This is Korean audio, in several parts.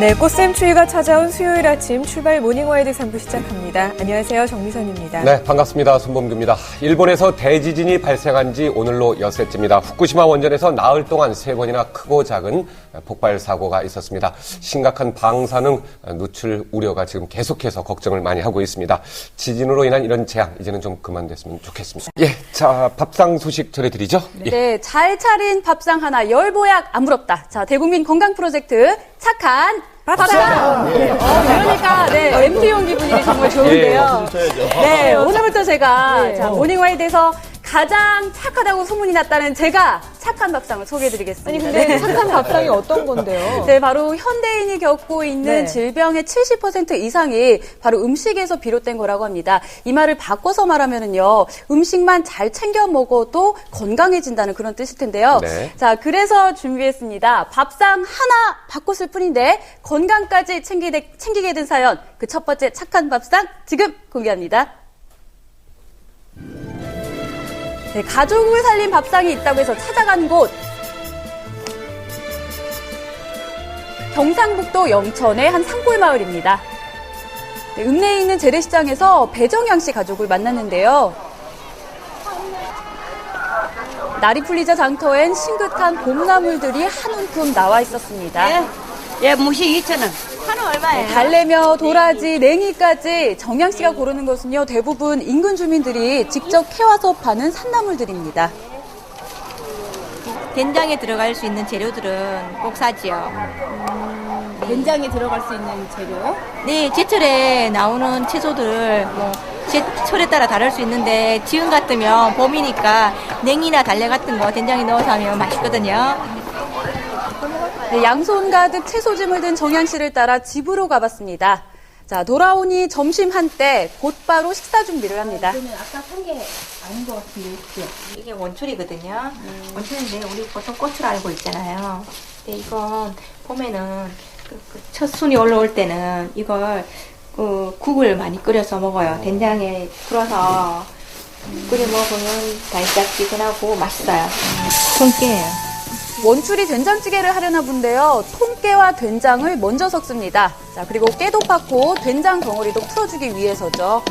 네, 꽃샘 추위가 찾아온 수요일 아침 출발 모닝와이드 3부 시작합니다. 안녕하세요. 정미선입니다. 네, 반갑습니다. 손범규입니다. 일본에서 대지진이 발생한 지 오늘로 엿새째입니다. 후쿠시마 원전에서 나흘 동안 3번이나 크고 작은 폭발 사고가 있었습니다. 심각한 방사능 누출 우려가 지금 계속해서 걱정을 많이 하고 있습니다. 지진으로 인한 이런 재앙, 이제는 좀 그만됐으면 좋겠습니다. 예, 자, 밥상 소식 전해드리죠. 네, 잘 차린 밥상 하나 열보약 안 부럽다. 자, 대국민 건강 프로젝트 착한 밥상. 네. 그러니까 네, MT용 기분이 정말 좋은데요. 네, 오늘부터 제가 자, 모닝와이드에서 가장 착하다고 소문이 났다는 제가 착한 밥상을 소개해드리겠습니다. 아니 근데 착한 밥상이 어떤 건데요? 네, 바로 현대인이 겪고 있는 질병의 70% 이상이 바로 음식에서 비롯된 거라고 합니다. 이 말을 바꿔서 말하면은요, 음식만 잘 챙겨 먹어도 건강해진다는 그런 뜻일 텐데요. 네. 자, 그래서 준비했습니다. 밥상 하나 바꿨을 뿐인데 건강까지 챙기게 된 사연, 그 첫 번째 착한 밥상 지금 공개합니다. 네, 가족을 살린 밥상이 있다고 해서 찾아간 곳. 경상북도 영천의 한 산골 마을입니다. 네, 읍내에 있는 재래시장에서 배정양 씨 가족을 만났는데요. 날이 풀리자 장터엔 싱긋한 봄나물들이 한 움큼 나와 있었습니다. 예, 무시 2,000원. 한우 얼마예요? 달래며 도라지, 냉이까지 정양 씨가 고르는 것은요, 대부분 인근 주민들이 직접 캐와서 파는 산나물들입니다. 된장에 들어갈 수 있는 재료들은 꼭 사지요. 된장에 들어갈 수 있는 재료? 네, 제철에 나오는 채소들 제철에 따라 다를 수 있는데 지금 같으면 봄이니까 냉이나 달래 같은 거 된장에 넣어서 하면 맛있거든요. 네, 양손 가득 채소짐을 든 정양 씨를 따라 집으로 가봤습니다. 자, 돌아오니 점심 한때 곧바로 식사 준비를 합니다. 그러면 아까 산 게 아닌 것 같은데, 그죠? 이게 원추리거든요. 원추리인데 우리 보통 고추를 알고 있잖아요. 근데 이건 봄에는 첫 순이 올라올 때는 이걸 국을 많이 끓여서 먹어요. 된장에 풀어서 끓여 먹으면 달짝지근하고 맛있어요. 손깨예요. 원추리 된장찌개를 하려나 본데요. 통깨와 된장을 먼저 섞습니다. 자, 그리고 깨도 빻고 된장 덩어리도 풀어주기 위해서죠.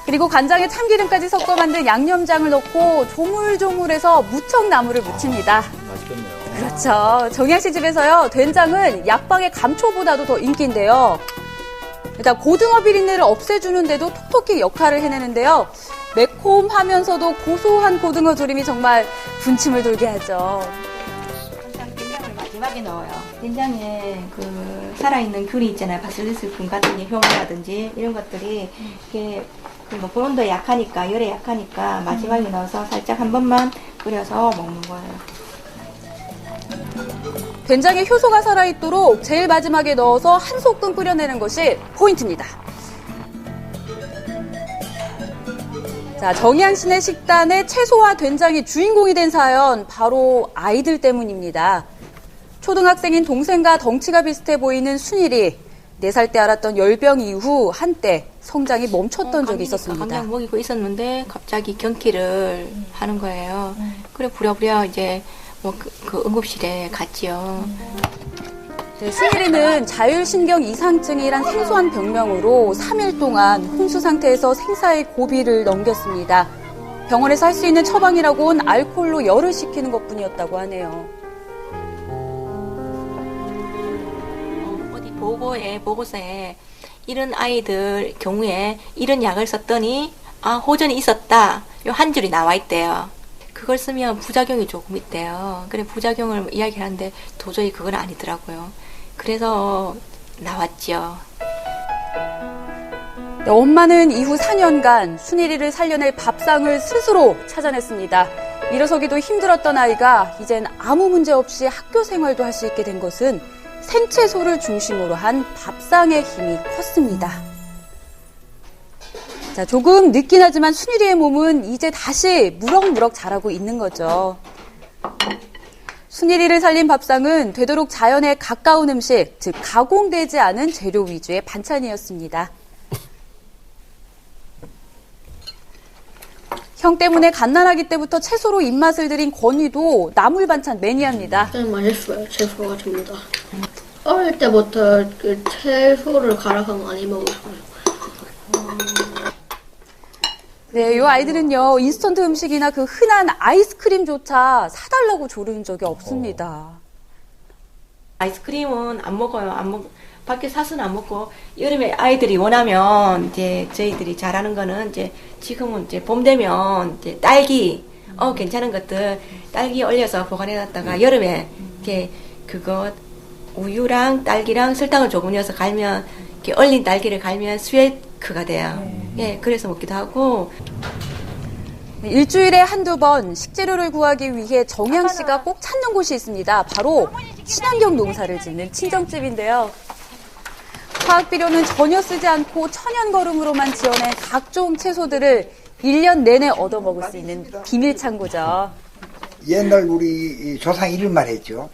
그리고 간장에 참기름까지 섞어 만든 양념장을 넣고 조물조물해서 무청나물을 무칩니다. 맛있겠네요. 그렇죠. 정양 씨 집에서요, 된장은 약방의 감초보다도 더 인기인데요. 일단 고등어 비린내를 없애주는데도 톡톡히 역할을 해내는데요. 매콤하면서도 고소한 고등어 조림이 정말 군침을 돌게 하죠. 항상 된장을 마지막에 넣어요. 된장에 살아있는 균이 있잖아요. 바실리스 균 같은 게 효모라든지 이런 것들이 이게 온도에 약하니까, 열에 약하니까 마지막에 넣어서 살짝 한 번만 끓여서 먹는 거예요. 된장에 효소가 살아있도록 제일 마지막에 넣어서 한 소끔 끓여내는 것이 포인트입니다. 자, 정양 씨네 식단에 채소와 된장이 주인공이 된 사연, 바로 아이들 때문입니다. 초등학생인 동생과 덩치가 비슷해 보이는 순일이 4살 때 알았던 열병 이후 한때 성장이 멈췄던 적이 있었습니다. 감량 먹이고 있었는데 갑자기 경기를 하는 거예요. 그래 부랴부랴 이제 응급실에 갔지요. 네, 순일이는 자율신경 이상증이란 생소한 병명으로 3일 동안 혼수 상태에서 생사의 고비를 넘겼습니다. 병원에서 할 수 있는 처방이라고는 알코올로 열을 식히는 것뿐이었다고 하네요. 어디 보고서에 이런 아이들 경우에 이런 약을 썼더니 호전이 있었다. 요 한 줄이 나와 있대요. 그걸 쓰면 부작용이 조금 있대요. 그래 부작용을 이야기하는데 도저히 그건 아니더라고요. 그래서 나왔죠. 네, 엄마는 이후 4년간 순일이를 살려낼 밥상을 스스로 찾아냈습니다. 일어서기도 힘들었던 아이가 이젠 아무 문제 없이 학교 생활도 할 수 있게 된 것은 생채소를 중심으로 한 밥상의 힘이 컸습니다. 자, 조금 늦긴 하지만 순일이의 몸은 이제 다시 무럭무럭 자라고 있는 거죠. 순일이를 살린 밥상은 되도록 자연에 가까운 음식, 즉 가공되지 않은 재료 위주의 반찬이었습니다. 형 때문에 갓난아기 때부터 채소로 입맛을 들인 권희도 나물 반찬 매니아입니다. 네, 맛있어요. 채소가 됩니다. 어릴 때부터 그 채소를 갈아서 많이 먹었어요. 네, 이 아이들은요, 인스턴트 음식이나 그 흔한 아이스크림조차 사달라고 조르는 적이 없습니다. 아이스크림은 안 먹어요. 밖에 사서는 안 먹고, 여름에 아이들이 원하면, 이제, 저희들이 잘하는 거는, 이제, 지금은 이제 봄 되면, 이제, 딸기, 괜찮은 것들, 딸기 얼려서 보관해놨다가, 여름에, 이렇게, 그거, 우유랑 딸기랑 설탕을 조금 넣어서 갈면, 이렇게 얼린 딸기를 갈면 스웨이크가 돼요. 예, 그래서 먹기도 하고. 일주일에 한두 번 식재료를 구하기 위해 정양 씨가 꼭 찾는 곳이 있습니다. 바로 친환경 농사를 짓는 친정집인데요. 화학 비료는 전혀 쓰지 않고 천연 거름으로만 지어낸 각종 채소들을 1년 내내 얻어먹을 수 있는 비밀 창고죠. 옛날 우리 조상이 이런 말 했죠.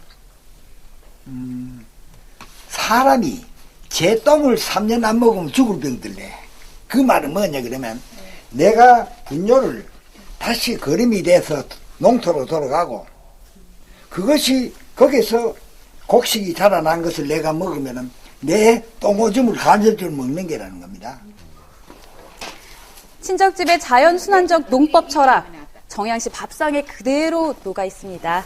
사람이 제 똥을 3년 안 먹으면 죽을 병들래. 그 말은 뭐냐 그러면 내가 분뇨를 다시 거름이 돼서 농토로 돌아가고 그것이 거기서 곡식이 자라난 것을 내가 먹으면은 내 똥오줌을 간접적으로 먹는 게라는 겁니다. 친정집의 자연순환적 농법 철학, 정양씨 밥상에 그대로 녹아 있습니다.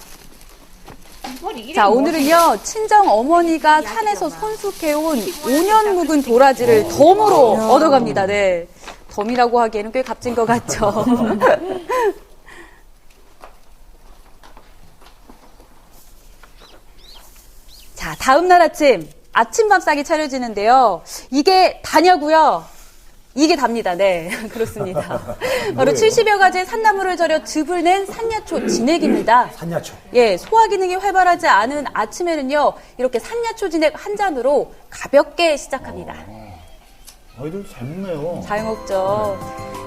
자, 오늘은요, 친정 어머니가 산에서 손숙해온 5년 묵은 도라지를 덤으로 얻어갑니다. 네. 덤이라고 하기에는 꽤 값진 것 같죠. 자, 다음 날 아침 밥상이 차려지는데요. 이게 다냐고요? 이게 답니다. 네, 그렇습니다. 바로 70여 가지의 산나물을 절여 즙을 낸 산야초 진액입니다. 산야초. 예, 소화 기능이 활발하지 않은 아침에는요, 이렇게 산야초 진액 한 잔으로 가볍게 시작합니다. 아이들 잘 먹네요. 잘 먹죠.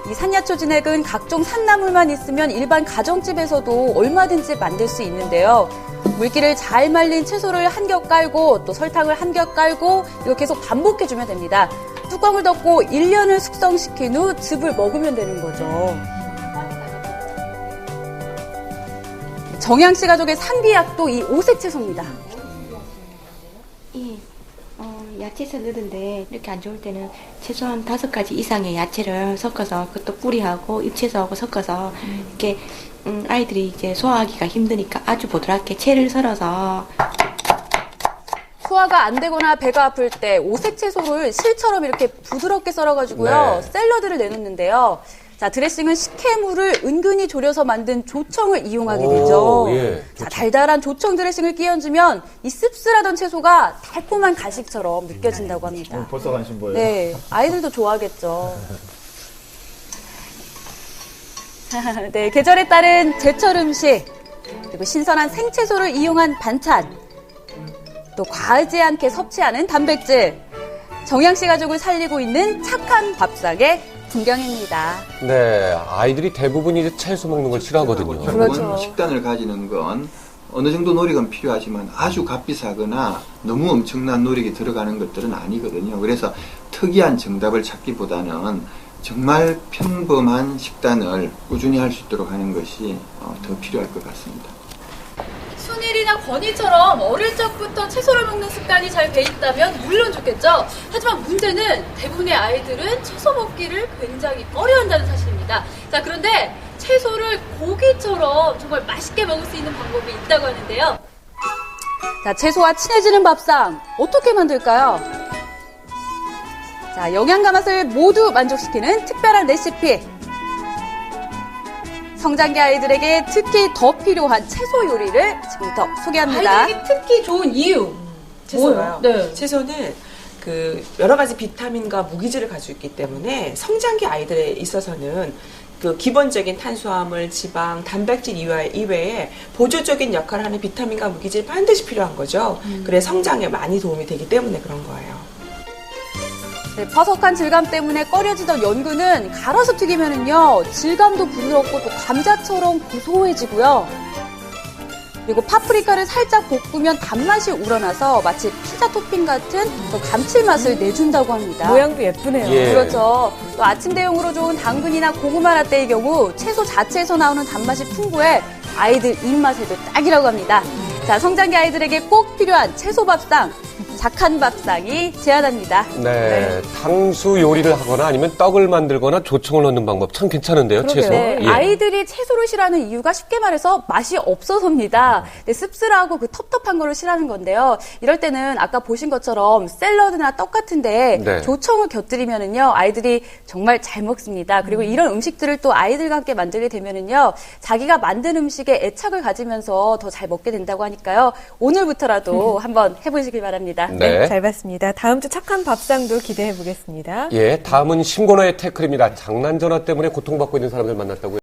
이 산야초 진액은 각종 산나물만 있으면 일반 가정집에서도 얼마든지 만들 수 있는데요. 물기를 잘 말린 채소를 한 겹 깔고 또 설탕을 한 겹 깔고 이거 계속 반복해주면 됩니다. 뚜껑을 덮고 1년을 숙성시킨 후 즙을 먹으면 되는 거죠. 정양씨 가족의 상비약도 이 오색 채소입니다. 야채 샐러드인데 이렇게 안 좋을 때는 최소한 5가지 이상의 야채를 섞어서 그것도 뿌리하고 잎채소하고 섞어서 이렇게 아이들이 이제 소화하기가 힘드니까 아주 보드랍게 채를 썰어서 소화가 안 되거나 배가 아플 때 오색 채소를 실처럼 이렇게 부드럽게 썰어가지고요. 네. 샐러드를 내놓는데요. 자, 드레싱은 식혜물을 은근히 졸여서 만든 조청을 이용하게 되죠. 예, 자, 달달한 조청 드레싱을 끼얹으면 이 씁쓸하던 채소가 달콤한 가식처럼 느껴진다고 합니다. 벌써 관심 보여요. 네, 아이들도 좋아하겠죠. 네, 계절에 따른 제철 음식, 그리고 신선한 생채소를 이용한 반찬, 또 과하지 않게 섭취하는 단백질, 정양씨 가족을 살리고 있는 착한 밥상의 풍경입니다. 네, 아이들이 대부분 이제 채소 먹는 걸 싫어하거든요. 그렇죠. 식단을 가지는 건 어느 정도 노력은 필요하지만 아주 값비싸거나 너무 엄청난 노력이 들어가는 것들은 아니거든요. 그래서 특이한 정답을 찾기보다는 정말 평범한 식단을 꾸준히 할 수 있도록 하는 것이 더 필요할 것 같습니다. 순일이나 권희처럼 어릴 적부터 채소를 먹는 습관이 잘 돼 있다면 물론 좋겠죠. 하지만 문제는 대부분의 아이들은 채소 먹기를 굉장히 꺼려한다는 사실입니다. 자, 그런데 채소를 고기처럼 정말 맛있게 먹을 수 있는 방법이 있다고 하는데요. 자, 채소와 친해지는 밥상 어떻게 만들까요? 자, 영양가 맛을 모두 만족시키는 특별한 레시피. 성장기 아이들에게 특히 더 필요한 채소 요리를 지금부터 소개합니다. 아이들에게 특히 좋은 이유. 채소요. 네. 채소는 그 여러 가지 비타민과 무기질을 가지고 있기 때문에 성장기 아이들에 있어서는 그 기본적인 탄수화물, 지방, 단백질 이외에 보조적인 역할을 하는 비타민과 무기질이 반드시 필요한 거죠. 그래 성장에 많이 도움이 되기 때문에 그런 거예요. 네, 바삭한 질감 때문에 꺼려지던 연근은 갈아서 튀기면은요, 질감도 부드럽고 또 감자처럼 고소해지고요. 그리고 파프리카를 살짝 볶으면 단맛이 우러나서 마치 피자 토핑 같은 더 감칠맛을 내준다고 합니다. 모양도 예쁘네요. 예. 그렇죠. 또 아침 대용으로 좋은 당근이나 고구마 라떼의 경우 채소 자체에서 나오는 단맛이 풍부해 아이들 입맛에도 딱이라고 합니다. 자, 성장기 아이들에게 꼭 필요한 채소 밥상, 착한 밥상이 제안합니다. 네, 탕수 요리를 하거나 아니면 떡을 만들거나 조청을 넣는 방법 참 괜찮은데요, 채소. 네, 예. 아이들이 채소를 싫어하는 이유가 쉽게 말해서 맛이 없어서입니다. 네, 씁쓸하고 그 텁텁한 거를 싫어하는 건데요. 이럴 때는 아까 보신 것처럼 샐러드나 떡 같은데 네. 조청을 곁들이면은요, 아이들이 정말 잘 먹습니다. 그리고 이런 음식들을 또 아이들과 함께 만들게 되면은요, 자기가 만든 음식에 애착을 가지면서 더 잘 먹게 된다고 하니까요. 오늘부터라도 한번 해보시길 바랍니다. 네. 잘 봤습니다. 다음 주 착한 밥상도 기대해 보겠습니다. 예, 다음은 심고노의 태클입니다. 장난 전화 때문에 고통받고 있는 사람들 만났다고요.